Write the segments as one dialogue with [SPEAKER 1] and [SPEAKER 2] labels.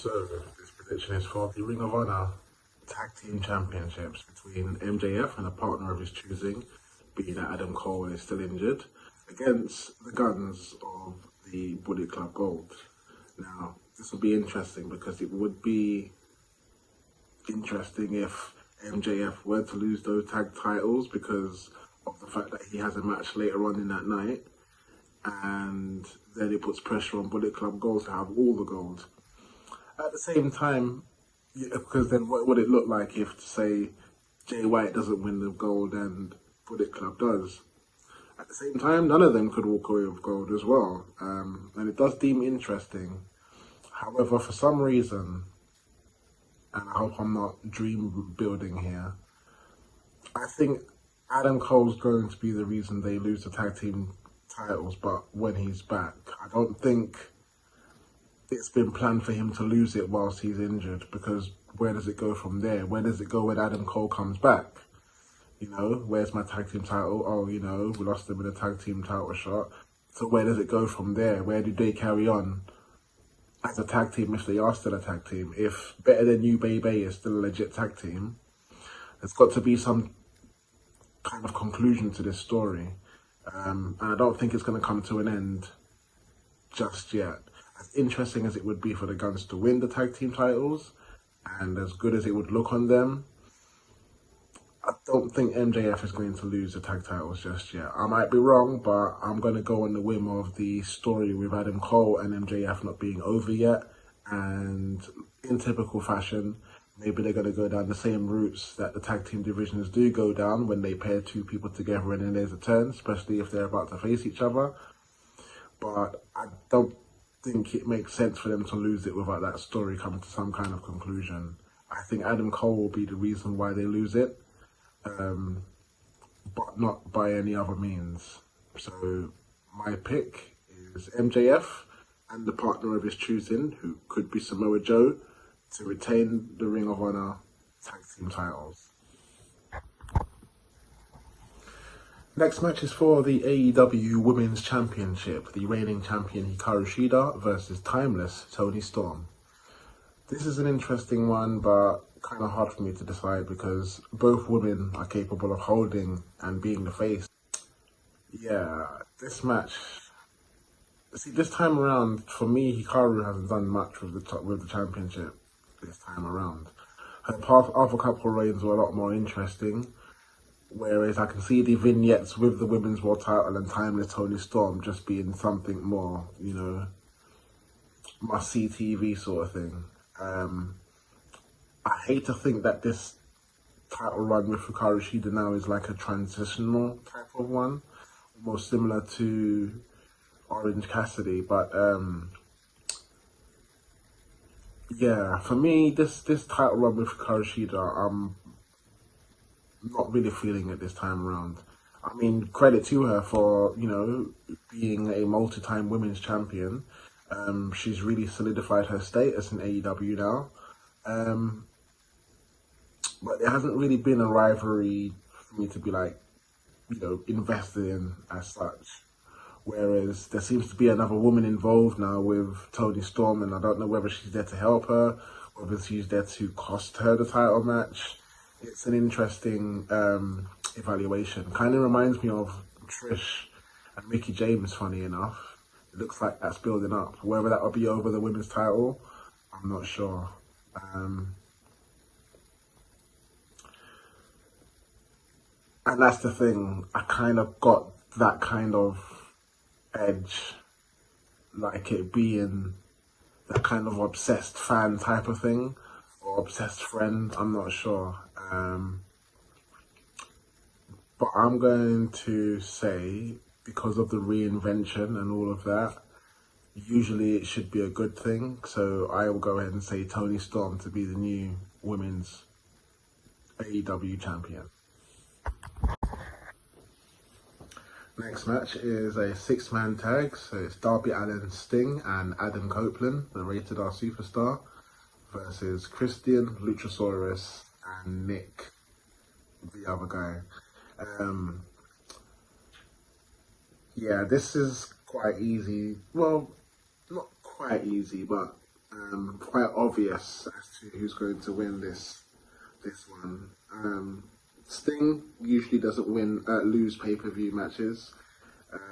[SPEAKER 1] So, this prediction is for the Ring of Honor Tag Team Championships between MJF and a partner of his choosing, being that Adam Cole is still injured, against the Guns of the Bullet Club Gold. Now, this will be interesting because it would be interesting if MJF were to lose those tag titles because of the fact that he has a match later on in that night, and then it puts pressure on Bullet Club Gold to have all the gold. At the same time, because then what would it look like if, say, Jay White doesn't win the gold and Bullet Club does? At the same time, none of them could walk away with gold as well. And it does deem interesting. However, for some reason, and I hope I'm not dream building here, I think Adam Cole's going to be the reason they lose the tag team titles, but when he's back. I don't think it's been planned for him to lose it whilst he's injured, because where does it go from there? Where does it go when Adam Cole comes back? You know, where's my tag team title? Oh, you know, we lost them in a tag team title shot. So where does it go from there? Where do they carry on as a tag team if they are still a tag team? If Better Than You Baby is still a legit tag team, there's got to be some kind of conclusion to this story. And I don't think it's going to come to an end just yet. As interesting as it would be for the Guns to win the tag team titles, and as good as it would look on them, I don't think MJF is going to lose the tag titles just yet. I might be wrong, but I'm going to go on the whim of the story with Adam Cole and MJF not being over yet, and in typical fashion, maybe they're going to go down the same routes that the tag team divisions do go down when they pair two people together and then there's a turn, especially if they're about to face each other. But I don't think it makes sense for them to lose it without that story coming to some kind of conclusion. I think Adam Cole will be the reason why they lose it, but not by any other means. So my pick is MJF and the partner of his choosing, who could be Samoa Joe, to retain the Ring of Honor tag team titles. Next match is for the AEW Women's Championship, the reigning champion Hikaru Shida versus Timeless Toni Storm. This is an interesting one, but kind of hard for me to decide because both women are capable of holding and being the face. Yeah, this match. See, this time around, for me, Hikaru hasn't done much with the championship this time around. Her past other couple reigns were a lot more interesting. Whereas I can see the vignettes with the Women's World title and Timeless Toni Storm just being something more, you know, must-see TV sort of thing. I hate to think that this title run with Hikaru Shida now is like a transitional type of one, almost similar to Orange Cassidy. But yeah, for me, this title run with Hikaru Shida, not really feeling it this time around. I mean, credit to her for, you know, being a multi-time women's champion. She's really solidified her status in AEW now. But there hasn't really been a rivalry for me to be like, you know, invested in as such. Whereas there seems to be another woman involved now with Toni Storm, and I don't know whether she's there to help her, whether she's there to cost her the title match. It's an interesting evaluation. Kind of reminds me of Trish and Mickie James, funny enough. It looks like that's building up. Whether that will be over the women's title, I'm not sure. And that's the thing. I kind of got that kind of edge, like it being that kind of obsessed fan type of thing, or obsessed friend, I'm not sure. But I'm going to say, because of the reinvention and all of that, usually it should be a good thing. So I will go ahead and say Toni Storm to be the new women's AEW champion. Next match is a 6-man tag. So it's Darby Allin, Sting, and Adam Copeland, the Rated R Superstar, versus Christian, Luchasaurus, and Nick, the other guy. Yeah, this is quite easy. Well, not quite easy, but quite obvious as to who's going to win this one. Sting usually doesn't lose pay-per-view matches.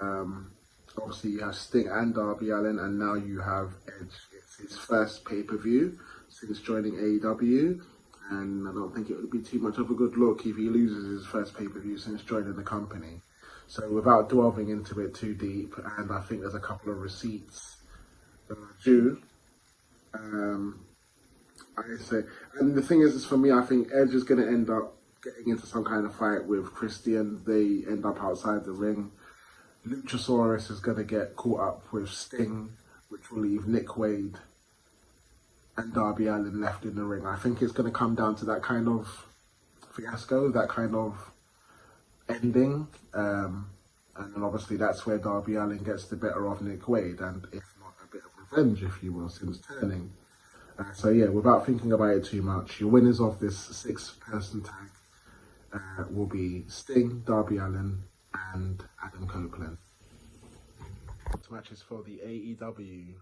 [SPEAKER 1] Um, Obviously, you have Sting and Darby Allin, and now you have Edge. It's his first pay-per-view since joining AEW, and I don't think it would be too much of a good look if he loses his first pay-per-view since joining the company. So without delving into it too deep, and I think there's a couple of receipts due, um, I say, and the thing is for me, I think Edge is going to end up getting into some kind of fight with Christian. They end up outside the ring. Luchasaurus is going to get caught up with Sting, which will leave Nick Wade and Darby Allin left in the ring. I think it's going to come down to that kind of fiasco, that kind of ending. And then obviously that's where Darby Allin gets the better of Nick Wade, and if not a bit of revenge, if you will, since turning. So yeah, without thinking about it too much, your winners of this six-person tag will be Sting, Darby Allin, and Adam Copeland. This match is for the AEW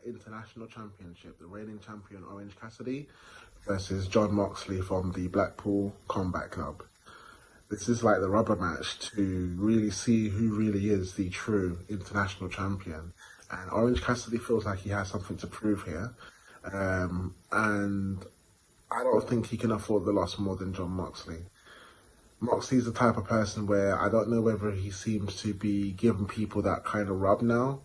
[SPEAKER 1] International Championship. The reigning champion Orange Cassidy versus John Moxley from the Blackpool Combat Club. This is like the rubber match to really see who really is the true international champion. And Orange Cassidy feels like he has something to prove here. And I don't think he can afford the loss more than John Moxley. Moxley's the type of person where I don't know whether he seems to be giving people that kind of rub now.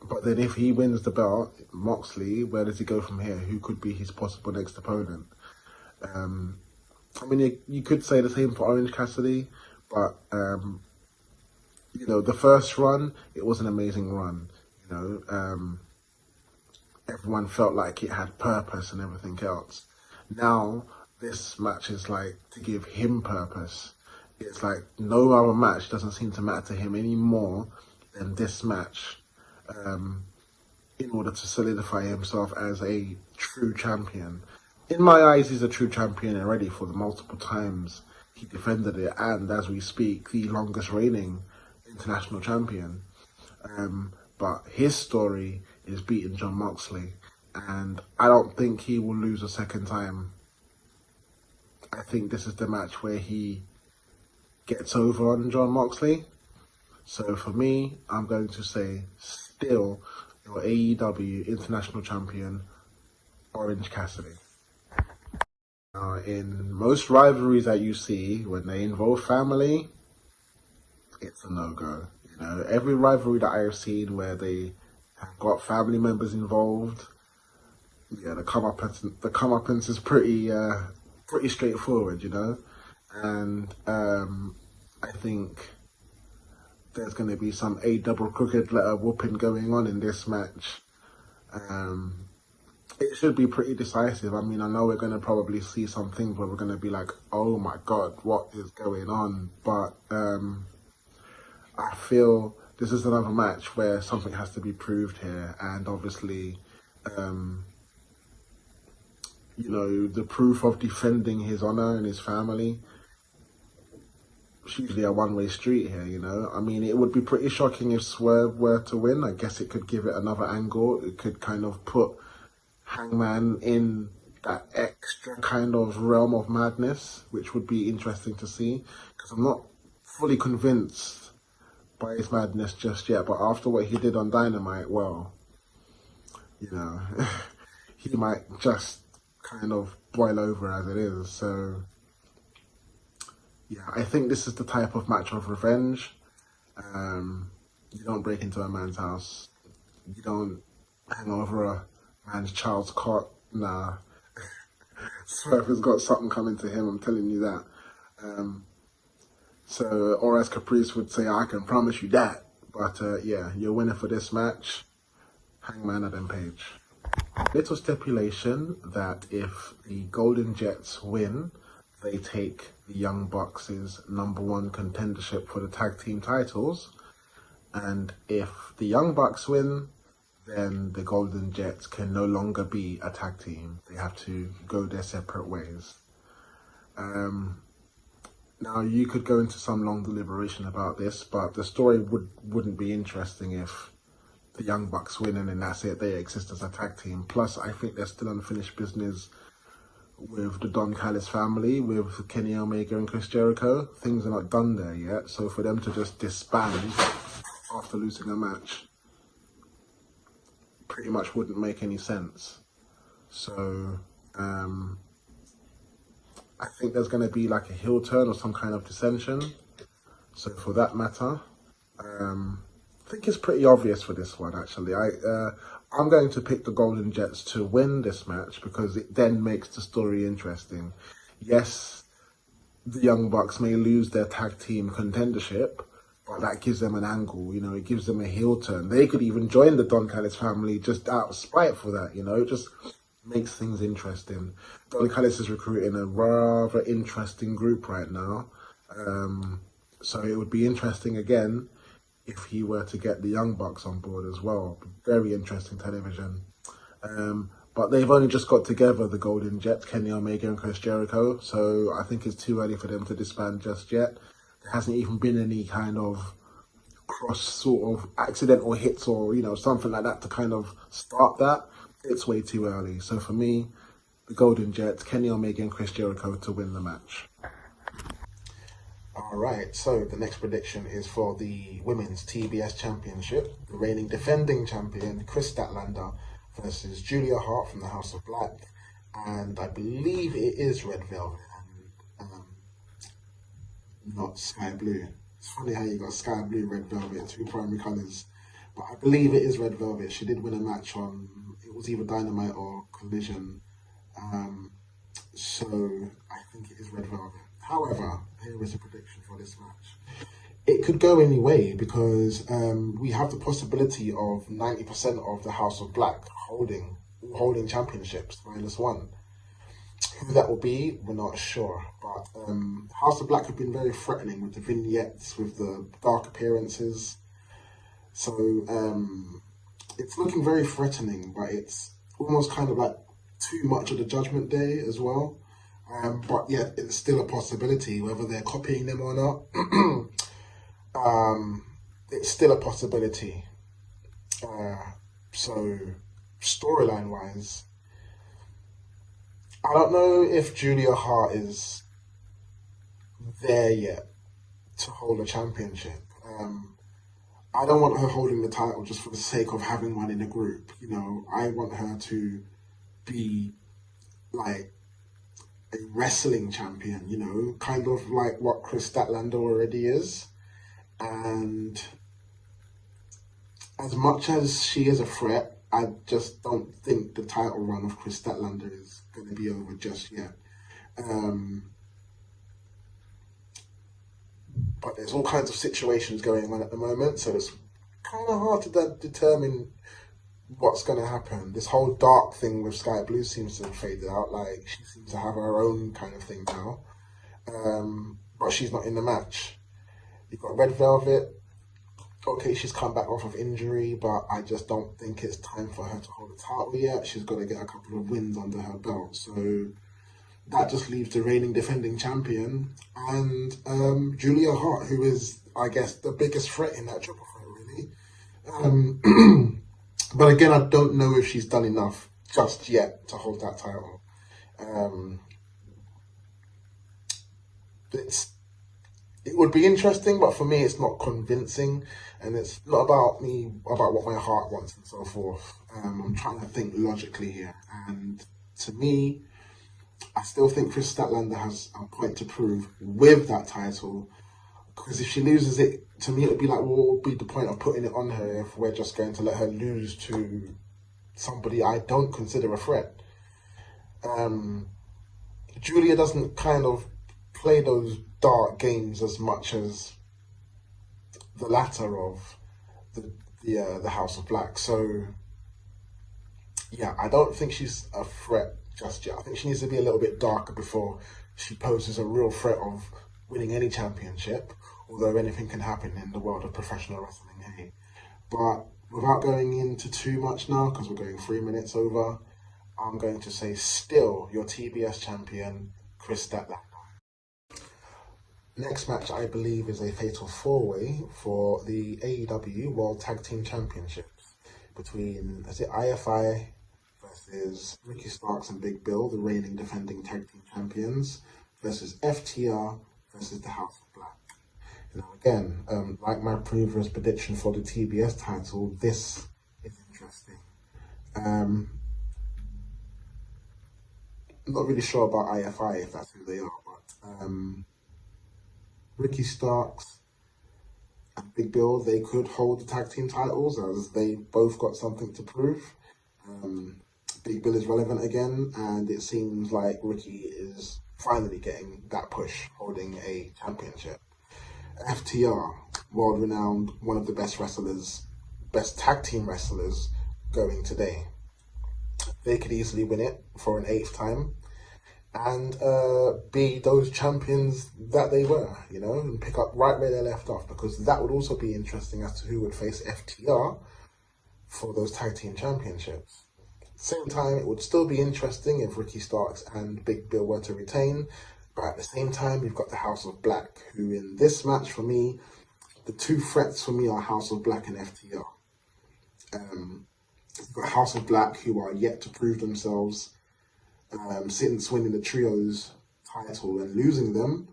[SPEAKER 1] But then if he wins the belt, Moxley, where does he go from here? Who could be his possible next opponent? I mean, you could say the same for Orange Cassidy, but, you know, the first run, it was an amazing run. You know, everyone felt like it had purpose and everything else. Now, this match is like to give him purpose. It's like no other match doesn't seem to matter to him any more than this match, in order to solidify himself as a true champion. In my eyes, he's a true champion already for the multiple times he defended it, and as we speak, the longest reigning international champion. But his story is beating John Moxley, and I don't think he will lose a second time. I think this is the match where he gets over on John Moxley. So for me, I'm going to say still your AEW International Champion, Orange Cassidy. In most rivalries that you see, when they involve family, it's a no-go. You know, every rivalry that I have seen where they have got family members involved, yeah, the comeuppance is pretty straightforward, you know, and I think there's going to be some double crooked letter whooping going on in this match. It should be pretty decisive. I mean, I know we're going to probably see some things where we're going to be like, oh my God, what is going on? But I feel this is another match where something has to be proved here. And obviously, you know, the proof of defending his honor and his family, it's usually a one-way street here, you know. I mean, it would be pretty shocking if Swerve were to win. I guess it could give it another angle. It could kind of put Hangman in that extra kind of realm of madness, which would be interesting to see, because I'm not fully convinced by his madness just yet. But after what he did on Dynamite, well, you know, he might just kind of boil over as it is. So yeah, I think this is the type of match of revenge. You don't break into a man's house. You don't hang over a man's child's cot. Nah. Swerve has got something coming to him, I'm telling you that. So, or as Caprice would say, I can promise you that. But yeah, your winner for this match, Hangman Adam Page. Little stipulation that if the Golden Jets win, they take the Young Bucks' #1 contendership for the tag team titles. And if the Young Bucks win, then the Golden Jets can no longer be a tag team. They have to go their separate ways. Now, you could go into some long deliberation about this, but the story wouldn't be interesting if the Young Bucks win, and then that's it. They exist as a tag team. Plus, I think there's still unfinished business with the Don Callis family, with Kenny Omega and Chris Jericho. Things are not done there yet. So for them to just disband after losing a match pretty much wouldn't make any sense. So I think there's going to be like a heel turn or some kind of dissension. So for that matter, I think it's pretty obvious for this one, actually. I'm going to pick the Golden Jets to win this match because it then makes the story interesting. Yes, the Young Bucks may lose their tag team contendership, but that gives them an angle, it gives them a heel turn. They could even join the Don Callis family just out of spite for that, it just makes things interesting. Don Callis is recruiting a rather interesting group right now. So it would be interesting again if he were to get the Young Bucks on board as well. Very interesting television. But they've only just got together, the Golden Jets, Kenny Omega and Chris Jericho, so I think it's too early for them to disband just yet. There hasn't even been any kind of cross sort of accidental hits or, something like that to kind of start that. It's way too early. So for me, the Golden Jets, Kenny Omega and Chris Jericho to win the match. Alright, so the next prediction is for the Women's TBS Championship. The reigning defending champion, Chris Statlander, versus Julia Hart from the House of Black. And I believe it is Red Velvet and not Sky Blue. It's funny how you got Sky Blue, Red Velvet, two primary colours. But I believe it is Red Velvet. She did win a match on, it was either Dynamite or Collision. So I think it is Red Velvet. However, here is a prediction for this match. It could go any way because we have the possibility of 90% of the House of Black holding championships, -1. Who that will be, we're not sure. But House of Black have been very threatening with the vignettes, with the dark appearances. So it's looking very threatening, but it's almost kind of like too much of the Judgment Day as well. But yet it's still a possibility, whether they're copying them or not. It's still a possibility. So storyline wise, I don't know if Julia Hart is there yet to hold a championship. I don't want her holding the title just for the sake of having one in a group. I want her to be like a wrestling champion, kind of like what Chris Statlander already is. And as much as she is a threat, I just don't think the title run of Chris Statlander is going to be over just yet. But there's all kinds of situations going on at the moment, so it's kind of hard to determine what's going to happen. This whole dark thing with Sky Blue seems to have faded out. Like, she seems to have her own kind of thing now. But she's not in the match. You've got Red Velvet. Okay, she's come back off of injury, but I just don't think it's time for her to hold the title yet. She's got to get a couple of wins under her belt. So that just leaves the reigning defending champion and Julia Hart, who is, I guess, the biggest threat in that triple threat, really. But again, I don't know if she's done enough just yet to hold that title. It would be interesting, but for me, it's not convincing, and it's not about what my heart wants and so forth. I'm trying to think logically here, and to me, I still think Chris Statlander has a point to prove with that title, because if she loses it, to me, it would be like, what would be the point of putting it on her if we're just going to let her lose to somebody I don't consider a threat? Julia doesn't kind of play those dark games as much as the latter of the House of Black. So yeah, I don't think she's a threat just yet. I think she needs to be a little bit darker before she poses a real threat of winning any championship, although anything can happen in the world of professional wrestling, hey. But without going into too much now, because we're going 3 minutes over, I'm going to say still your TBS champion, Chris Statlander. Next match, I believe, is a fatal four-way for the AEW World Tag Team Championship. between, is it IFI versus Ricky Starks and Big Bill, the reigning defending tag team champions, versus FTR versus the House of Black. Now, again, like my previous prediction for the TBS title, this is interesting. I'm not really sure about IFI if that's who they are, but Ricky Starks and Big Bill, they could hold the tag team titles as they both got something to prove. Big Bill is relevant again, and it seems like Ricky is finally getting that push, holding a championship. FTR, world renowned, one of the best wrestlers, best tag team wrestlers going today. They could easily win it for an 8th time and be those champions that they were, and pick up right where they left off, because that would also be interesting as to who would face FTR for those tag team championships. Same time, it would still be interesting if Ricky Starks and Big Bill were to retain, but at the same time, you've got the House of Black, who in this match for me, the two threats for me are House of Black and FTR. You've got House of Black, who are yet to prove themselves since winning the Trios title and losing them.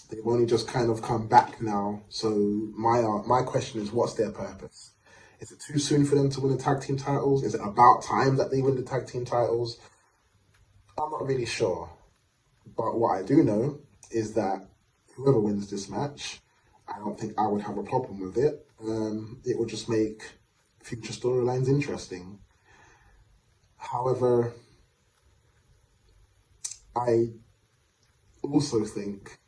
[SPEAKER 1] They've only just kind of come back now, so my question is, what's their purpose? Is it too soon for them to win the tag team titles? Is it about time that they win the tag team titles? I'm not really sure. But what I do know is that whoever wins this match, I don't think I would have a problem with it. It would just make future storylines interesting. However, I also think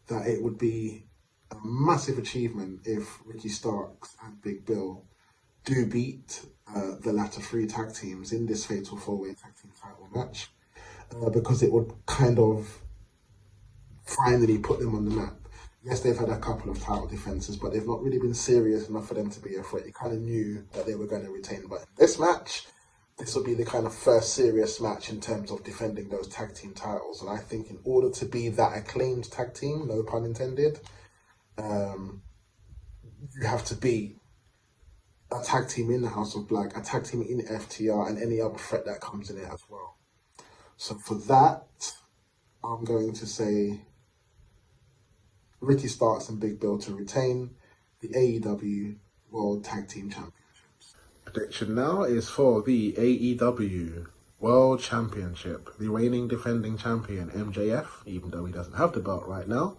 [SPEAKER 1] that it would be a massive achievement if Ricky Starks and Big Bill do beat the latter 3 tag teams in this Fatal 4-Way tag team title match, because it would kind of finally put them on the map. Yes, they've had a couple of title defenses, but they've not really been serious enough for them to be a threat. You kind of knew that they were going to retain, but in this match, this will be the kind of first serious match in terms of defending those tag team titles. And I think in order to be that acclaimed tag team, no pun intended, you have to be a tag team in the House of Black, a tag team in FTR, and any other threat that comes in it as well. So for that, I'm going to say Ricky Starks and Big Bill to retain the AEW World Tag Team Championships. Prediction now is for the AEW World Championship. The reigning defending champion MJF, even though he doesn't have the belt right now,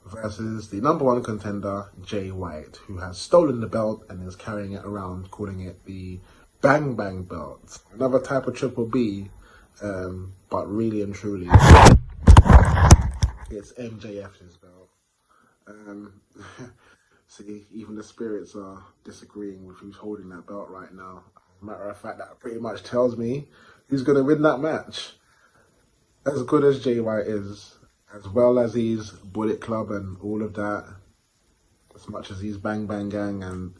[SPEAKER 1] versus the number 1 contender Jay White, who has stolen the belt and is carrying it around, calling it the Bang Bang belt. Another type of Triple B, but really and truly, it's MJF's belt. See, even the spirits are disagreeing with who's holding that belt right now. As a matter of fact, that pretty much tells me who's going to win that match. As good as Jay White is, as well as he's Bullet Club and all of that, as much as he's Bang Bang Gang, and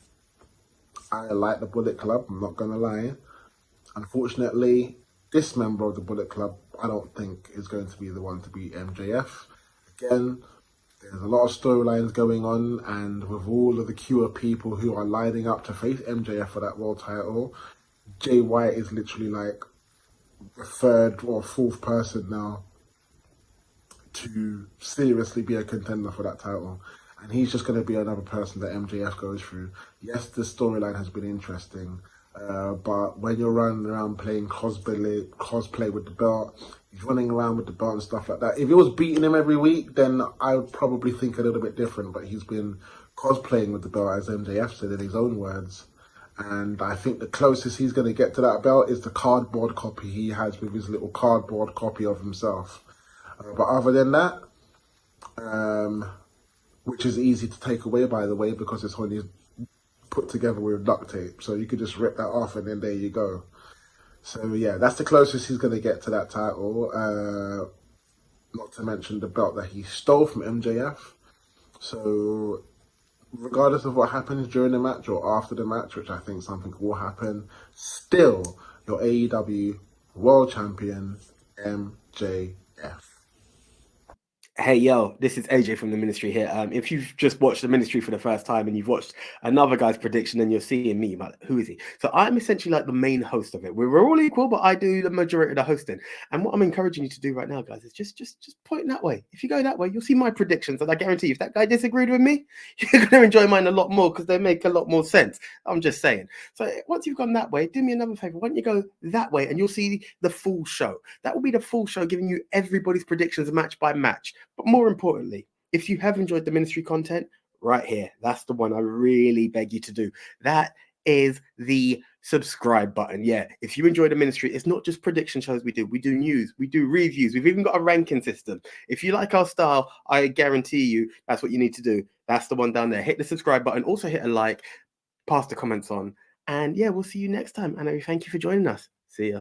[SPEAKER 1] I like the Bullet Club, I'm not going to lie. Unfortunately, this member of the Bullet Club, I don't think is going to be the one to beat MJF. Again, there's a lot of storylines going on, and with all of the queue of people who are lining up to face MJF for that world title, Jay White is literally like the 3rd or 4th person now to seriously be a contender for that title. And he's just going to be another person that MJF goes through. Yes, the storyline has been interesting, but when you're running around playing cosplay with the belt, he's running around with the belt and stuff like that. If he was beating him every week, then I would probably think a little bit different, but he's been cosplaying with the belt, as MJF said in his own words. And I think the closest he's going to get to that belt is the cardboard copy he has with his little cardboard copy of himself. But other than that, which is easy to take away, by the way, because it's only put together with duct tape. So you could just rip that off and then there you go. So yeah, that's the closest he's going to get to that title. Not to mention the belt that he stole from MJF. So regardless of what happens during the match or after the match, which I think something will happen, still your AEW World Champion, MJF.
[SPEAKER 2] Hey yo, this is AJ from the Ministry here. If you've just watched the Ministry for the first time and you've watched another guy's prediction and you're seeing me, like, who is he? So I'm essentially like the main host of it. We're all equal, but I do the majority of the hosting. And what I'm encouraging you to do right now, guys, is just point that way. If you go that way, you'll see my predictions, and I guarantee you, if that guy disagreed with me, you're gonna enjoy mine a lot more because they make a lot more sense. I'm just saying. So once you've gone that way, do me another favor. Why don't you go that way and you'll see the full show? That will be the full show, giving you everybody's predictions match by match. But more importantly, if you have enjoyed the ministry content, right here, that's the one I really beg you to do. That is the subscribe button. Yeah, if you enjoy the ministry, it's not just prediction shows we do. We do news, we do reviews, we've even got a ranking system. If you like our style, I guarantee you that's what you need to do. That's the one down there. Hit the subscribe button, also hit a like, pass the comments on, and yeah, we'll see you next time. And I thank you for joining us. See ya.